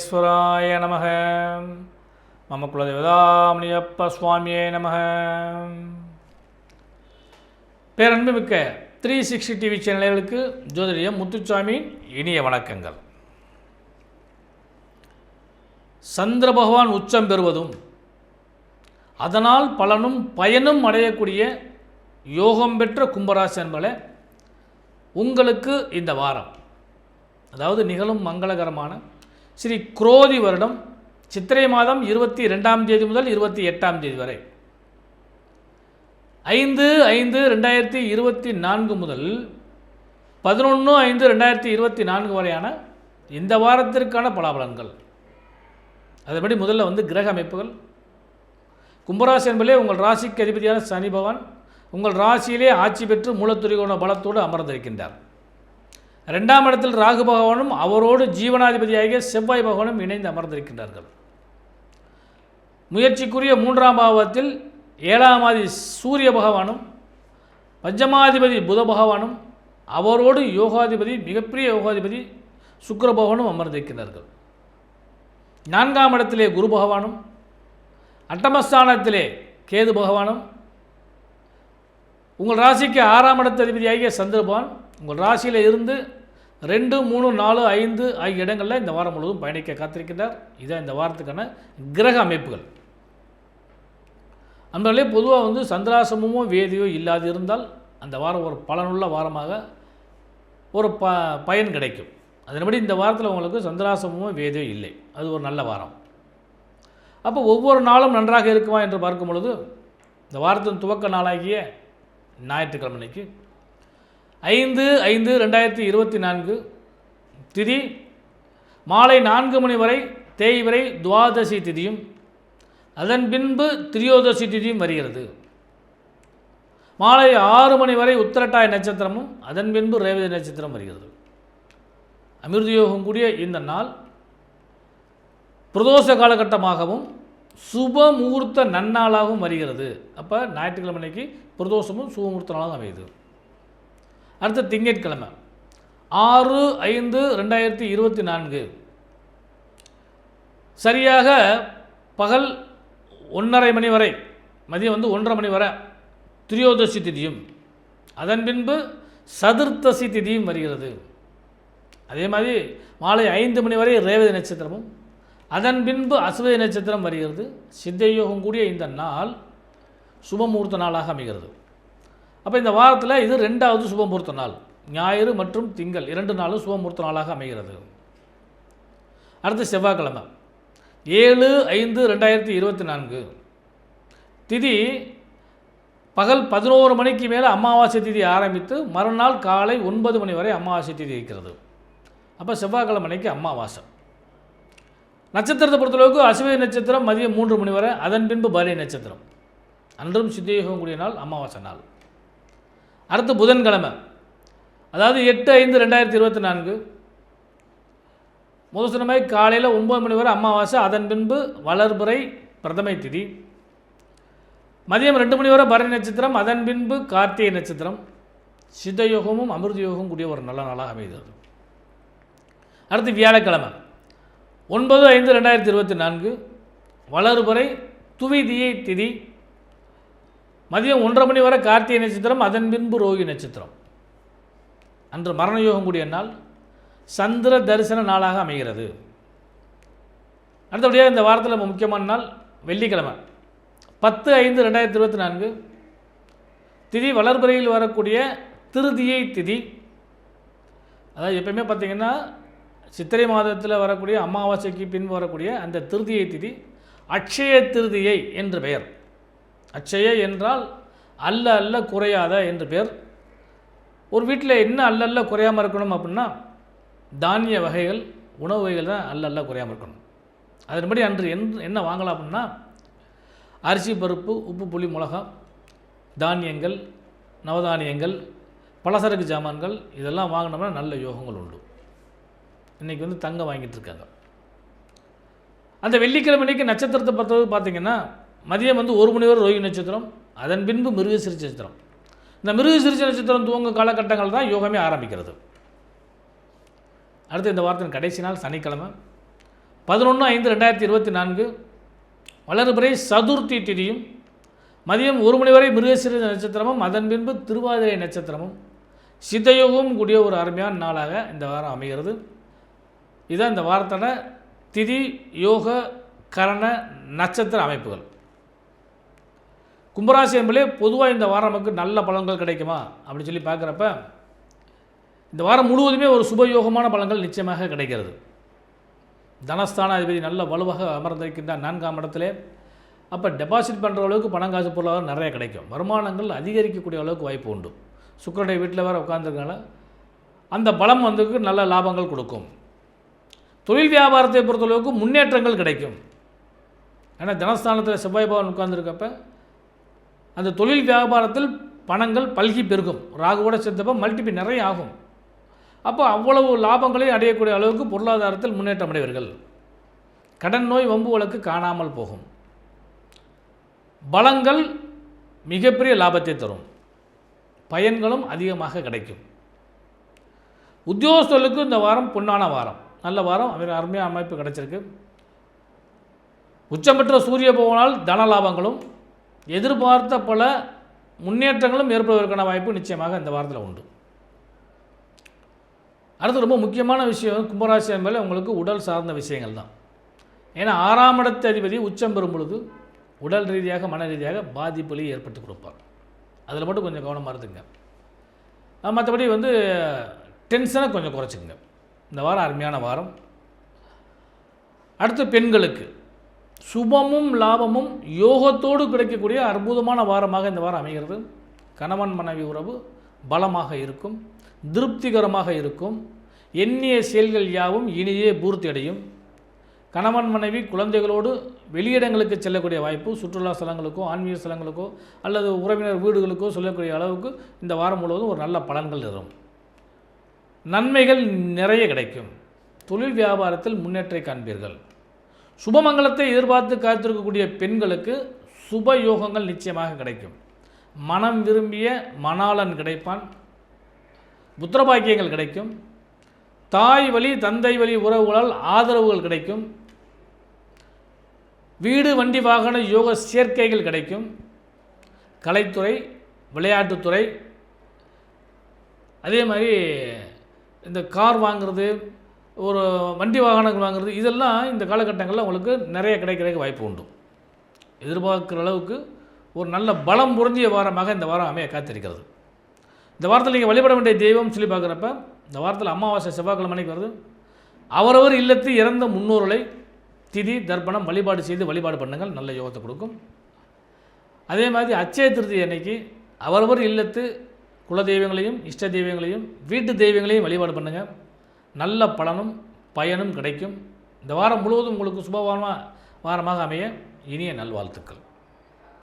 மகாபலேஸ்வராய நமக. மம குலதேவதாமணியப்ப சுவாமியே நமக. பேரன்புமிக்க 360 டிவி சேனல்களுக்கு ஜோதிடம் முத்துசாமி இனிய வணக்கங்கள். சந்திர பகவான் உச்சம் பெறுவதும் அதனால் பலனும் பயனும் அடையக்கூடிய யோகம் பெற்ற கும்பராசி என்பதை உங்களுக்கு இந்த வாரம், அதாவது நிகழும் மங்களகரமான ஸ்ரீ குரோதி வருடம் சித்திரை மாதம் 22ஆம் தேதி முதல் 28ஆம் தேதி வரை 5/5/2024 முதல் 11/5/2024 வரையான இந்த வாரத்திற்கான பலாபலன்கள். அதன்படி முதல்ல கிரக அமைப்புகள். கும்பராசி என்பதிலே உங்கள் ராசிக்கு அதிபதியான சனி பகவான் உங்கள் ராசியிலே ஆட்சி பெற்று மூலத்துரிகோண பலத்தோடு அமர்ந்திருக்கின்றார். 2ஆம் இடத்தில் ராகு பகவானும் அவரோடு ஜீவனாதிபதியாகிய செவ்வாய் பகவானும் இணைந்து அமர்ந்திருக்கின்றார்கள். முயற்சிக்குரிய 3ஆம் பாவத்தில் 7ஆம் அதிபதி சூரிய பகவானும் பஞ்சமாதிபதி புத பகவானும் அவரோடு யோகாதிபதி மிகப்பெரிய யோகாதிபதி சுக்கிர பகவானும் அமர்ந்திருக்கிறார்கள். 4ஆம் இடத்திலே குரு பகவானும் அட்டமஸ்தானத்திலே கேது பகவானும் உங்கள் ராசிக்கு 6ஆம் இடத்து அதிபதியாகிய சந்திர பகவான் உங்கள் ராசியில் இருந்து 2, 3, 4, 5 ஆகிய இடங்களில் இந்த வாரம் முழுவதும் பயணிக்க காத்திருக்கின்றார். இதான் இந்த வாரத்துக்கான கிரக அமைப்புகள். அன்பர்களே, பொதுவாக சந்திராசமமோ வேதியோ இல்லாது இருந்தால் அந்த வாரம் ஒரு பலனுள்ள வாரமாக ஒரு பயன் கிடைக்கும். அதன்படி இந்த வாரத்தில் உங்களுக்கு சந்திராசமமோ வேதியோ இல்லை, அது ஒரு நல்ல வாரம். அப்போ ஒவ்வொரு நாளும் நன்றாக இருக்குமா என்று பார்க்கும் பொழுது இந்த வாரத்தின் துவக்க நாளாகிய ஞாயிற்றுக்கிழமைக்கு 5/5/2024 திதி மாலை 4 மணி வரை தேய்வரை துவாதசி திதியும் அதன் பின்பு திரியோதசி திதியும் வருகிறது. மாலை 6 மணி வரை உத்திரட்டாய நட்சத்திரமும் அதன் பின்பு ரேவதி நட்சத்திரம் வருகிறது. அமிர்தயோகம் கூடிய இந்த நாள் பிரதோஷ காலகட்டமாகவும் சுப முகூர்த்த நன்னாளாகவும் வருகிறது. அப்போ ஞாயிற்றுக்கிழமைக்கு பிரதோஷமும் சுபமுகூர்த்த நாளாகவும் அமையுது. அடுத்த திங்கட்கிழமை 6/5/2024 சரியாக பகல் 1:30 மணி வரை மதியம் 1:30 மணி வரை திரியோதசி திதியும் அதன் பின்பு சதுர்த்தசி திதியும் வருகிறது. அதே மாதிரி மாலை 5 மணி வரை ரேவதி நட்சத்திரமும் அதன் பின்பு அஸ்வதி நட்சத்திரம் வருகிறது. சித்தயோகம் கூடிய இந்த நாள் சுபமுகூர்த்த நாளாக அமைகிறது. அப்போ இந்த வாரத்தில் இது 2வது சுபமுகூர்த்த நாள். ஞாயிறு மற்றும் திங்கள் 2 நாளும் சுபமுகூர்த்த நாளாக அமைகிறது. அடுத்து செவ்வாய்க்கிழமை 7/5/2024 திதி பகல் 11 மணிக்கு மேலே அமாவாசை திதி ஆரம்பித்து மறுநாள் காலை 9 மணி வரை அமாவாசை திதி இருக்கிறது. அப்போ செவ்வாய்க்கிழமை அன்னைக்கு அமாவாசை. நட்சத்திரத்தை பொறுத்தளவுக்கு அஸ்வதி நட்சத்திரம் மதியம் 3 மணி வரை, அதன் பின்பு பரணி நட்சத்திரம். அன்றும் சித்தயோகம் கூடிய நாள், அமாவாசை நாள். அடுத்து புதன்கிழமை, அதாவது 8/5/2024 முதல் காலையில் 9 மணி வரை அமாவாசை, அதன் பின்பு வளர்பிறை பிரதமை திதி. மதியம் 2 மணி வரை பரணி நட்சத்திரம், அதன் பின்பு கார்த்திகை நட்சத்திரம். சித்தயோகமும் அமிர்த யோகமும் கூடிய ஒரு நல்ல நாளாக அமைகிறது. அடுத்து வியாழக்கிழமை 9/5/2024 வளர்பிறை துவிதியை திதி. மதியம் 1:30 மணி வரை கார்த்திகை நட்சத்திரம், அதன் பின்பு ரோகி நட்சத்திரம். அன்று மரணயோகம் கூடிய நாள், சந்திர தரிசன நாளாக அமைகிறது. அடுத்தபடியாக இந்த வாரத்தில் முக்கியமான நாள் வெள்ளிக்கிழமை 10/5/2024 திதி வளர்பிறையில் வரக்கூடிய திருதியை திதி. அதாவது எப்பயுமே பார்த்திங்கன்னா சித்திரை மாதத்தில் வரக்கூடிய அமாவாசைக்கு பின் வரக்கூடிய அந்த திருதியை திதி அட்சய திருதியை என்று பெயர். அட்சய என்றால் அல்ல அல்ல குறையாத என்று பெயர். ஒரு வீட்டில் என்ன அல்ல அல்ல குறையாமல் இருக்கணும் அப்படின்னா தானிய வகைகள், உணவு வகைகள் தான் அல்ல அல்ல குறையாமல் இருக்கணும். அதன்படி அன்று என்ன வாங்கலாம் அப்படின்னா அரிசி, பருப்பு, உப்பு, புளி, மிளகா, தானியங்கள், நவதானியங்கள், பலசரக்கு ஜாமான்கள் இதெல்லாம் வாங்கினோம்னா நல்ல யோகங்கள் உண்டு. இன்றைக்கி தங்கம் வாங்கிட்டு இருக்காங்க. அந்த வெள்ளிக்கிழமைக்கு நட்சத்திரத்தை பொறுத்தவரை பார்த்திங்கன்னா மதியம் 1 மணி வரை ரோஹி நட்சத்திரம், அதன் பின்பு மிருகசீரிஷ நட்சத்திரம். இந்த மிருகசீரிஷ நட்சத்திரம் துவங்க காலகட்டங்கள் தான் யோகமே ஆரம்பிக்கிறது. அடுத்து இந்த வாரத்தின் கடைசி நாள் சனிக்கிழமை 11/5/2024 வளர்பிறை சதுர்த்தி திதியும் மதியம் 1 மணி வரை மிருகசீரிஷ நட்சத்திரமும் அதன் பின்பு திருவாதிரை நட்சத்திரமும் சித்தயோகமும் கூடிய ஒரு அருமையான நாளாக இந்த வாரம் அமைகிறது. இதுதான் இந்த வாரத்தோட திதி யோக கரண நட்சத்திர அமைப்புகள். கும்பராசி என்பதே பொதுவாக இந்த வாரம் நமக்கு நல்ல பலன்கள் கிடைக்குமா அப்படின்னு சொல்லி பார்க்குறப்ப இந்த வாரம் முழுவதுமே ஒரு சுபயோகமான பலன்கள் நிச்சயமாக கிடைக்கிறது. தனஸ்தான அதிபதி நல்ல வலுவாக அமர்ந்திருக்கின்ற 4ஆம் இடத்திலே. அப்போ டெபாசிட் பண்ணுற அளவுக்கு பணம் காசு பொருளாதாரம் நிறைய கிடைக்கும். வருமானங்கள் அதிகரிக்கக்கூடிய அளவுக்கு வாய்ப்பு உண்டு. சுக்கிரனுடைய வீட்டில் வேறு உட்கார்ந்துருக்கனால அந்த பலம் வந்து நல்ல லாபங்கள் கொடுக்கும். தொழில் வியாபாரத்தை பொறுத்தளவுக்கு முன்னேற்றங்கள் கிடைக்கும். ஏன்னா தனஸ்தானத்தில் செவ்வாய் பவன் உட்கார்ந்துருக்கப்ப அந்த தொழில் வியாபாரத்தில் பணங்கள் பல்கி பெருகும். ராகுவோட சேர்ந்தப்போ மல்டிபி நிறைய ஆகும். அப்போ அவ்வளவு லாபங்களை அடையக்கூடிய அளவுக்கு பொருளாதாரத்தில் முன்னேற்றம் அடைவீர்கள். கடன் நோய் வம்பு வழக்கு காணாமல் போகும். பலங்கள் மிகப்பெரிய லாபத்தை தரும். பயன்களும் அதிகமாக கிடைக்கும். உத்தியோகஸ்தர்களுக்கு இந்த வாரம் பொன்னான வாரம், நல்ல வாரம், அருமையான அமைப்பு கிடைச்சிருக்கு. உச்சம் பெற்ற சூரிய பகவானால் தன லாபங்களும் எதிர்பார்த்த பல முன்னேற்றங்களும் ஏற்படுவதற்கான வாய்ப்பு நிச்சயமாக இந்த வாரத்தில் உண்டு. அடுத்து ரொம்ப முக்கியமான விஷயம் கும்பராசி என்பதில் உங்களுக்கு உடல் சார்ந்த விஷயங்கள் தான். ஏன்னா 6ஆம் இடத்து அதிபதி உச்சம் பெறும் பொழுது உடல் ரீதியாக மன ரீதியாக பாதிப்புகளை ஏற்பட்டு கொடுப்பார். அதில் மட்டும் கொஞ்சம் கவனமாக இருந்துங்க. மற்றபடி டென்ஷனை கொஞ்சம் குறைச்சிக்கங்க. இந்த வாரம் அருமையான வாரம். அடுத்து பெண்களுக்கு சுபமும் லாபமும் யோகத்தோடு கிடைக்கக்கூடிய அற்புதமான வாரமாக இந்த வாரம் அமைகிறது. கணவன் மனைவி உறவு பலமாக இருக்கும், திருப்திகரமாக இருக்கும். எண்ணிய செயல்கள் யாவும் இனியே பூர்த்தி அடையும். கணவன் மனைவி குழந்தைகளோடு வெளியிடங்களுக்கு செல்லக்கூடிய வாய்ப்பு, சுற்றுலா ஸ்தலங்களுக்கோ ஆன்மீக ஸ்தலங்களுக்கோ அல்லது உறவினர் வீடுகளுக்கோ சொல்லக்கூடிய அளவுக்கு இந்த வாரம் முழுவதும் ஒரு நல்ல பலன்கள் தரும். நன்மைகள் நிறைய கிடைக்கும். தொழில் வியாபாரத்தில் முன்னேற்றை காண்பீர்கள். சுபமங்கலத்தை எதிர்பார்த்து காத்திருக்கக்கூடிய பெண்களுக்கு சுப யோகங்கள் நிச்சயமாக கிடைக்கும். மனம் விரும்பிய மணாளன் கிடைப்பான். புத்திரபாக்கியங்கள் கிடைக்கும். தாய் வழி தந்தை வழி உறவுகளால் ஆதரவுகள் கிடைக்கும். வீடு வண்டி வாகன யோக சேர்க்கைகள் கிடைக்கும். கலைத்துறை, விளையாட்டுத்துறை, அதே மாதிரி இந்த கார் வாங்குறது, ஒரு வண்டி வாகனங்கள் வாங்குறது, இதெல்லாம் இந்த காலகட்டங்களில் உங்களுக்கு நிறைய கிடைக்கிறதுக்கு வாய்ப்பு உண்டு. எதிர்பார்க்குற அளவுக்கு ஒரு நல்ல பலம் பொருந்திய வாரமாக இந்த வாரம் அமைய காத்திருக்கிறது. இந்த வாரத்தில் நீங்கள் வழிபட வேண்டிய தெய்வம் சொல்லி பார்க்குறப்ப இந்த வாரத்தில் அமாவாசை செவ்வாய்க்கிழமை மணிக்கு வருது. அவரவர் இல்லத்து இறந்த முன்னோர்களை திதி தர்ப்பணம் வழிபாடு செய்து வழிபாடு பண்ணுங்கள், நல்ல யோகத்தை கொடுக்கும். அதே மாதிரி அட்சய திருதி அன்னைக்கு அவரவர் இல்லத்து குல தெய்வங்களையும் இஷ்ட தெய்வங்களையும் வீட்டு தெய்வங்களையும் வழிபாடு பண்ணுங்கள், நல்ல பலனும் பயனும் கிடைக்கும். இந்த வாரம் முழுவதும் உங்களுக்கு சுபவாரமாக அமைய இனிய நல்வாழ்த்துக்கள்.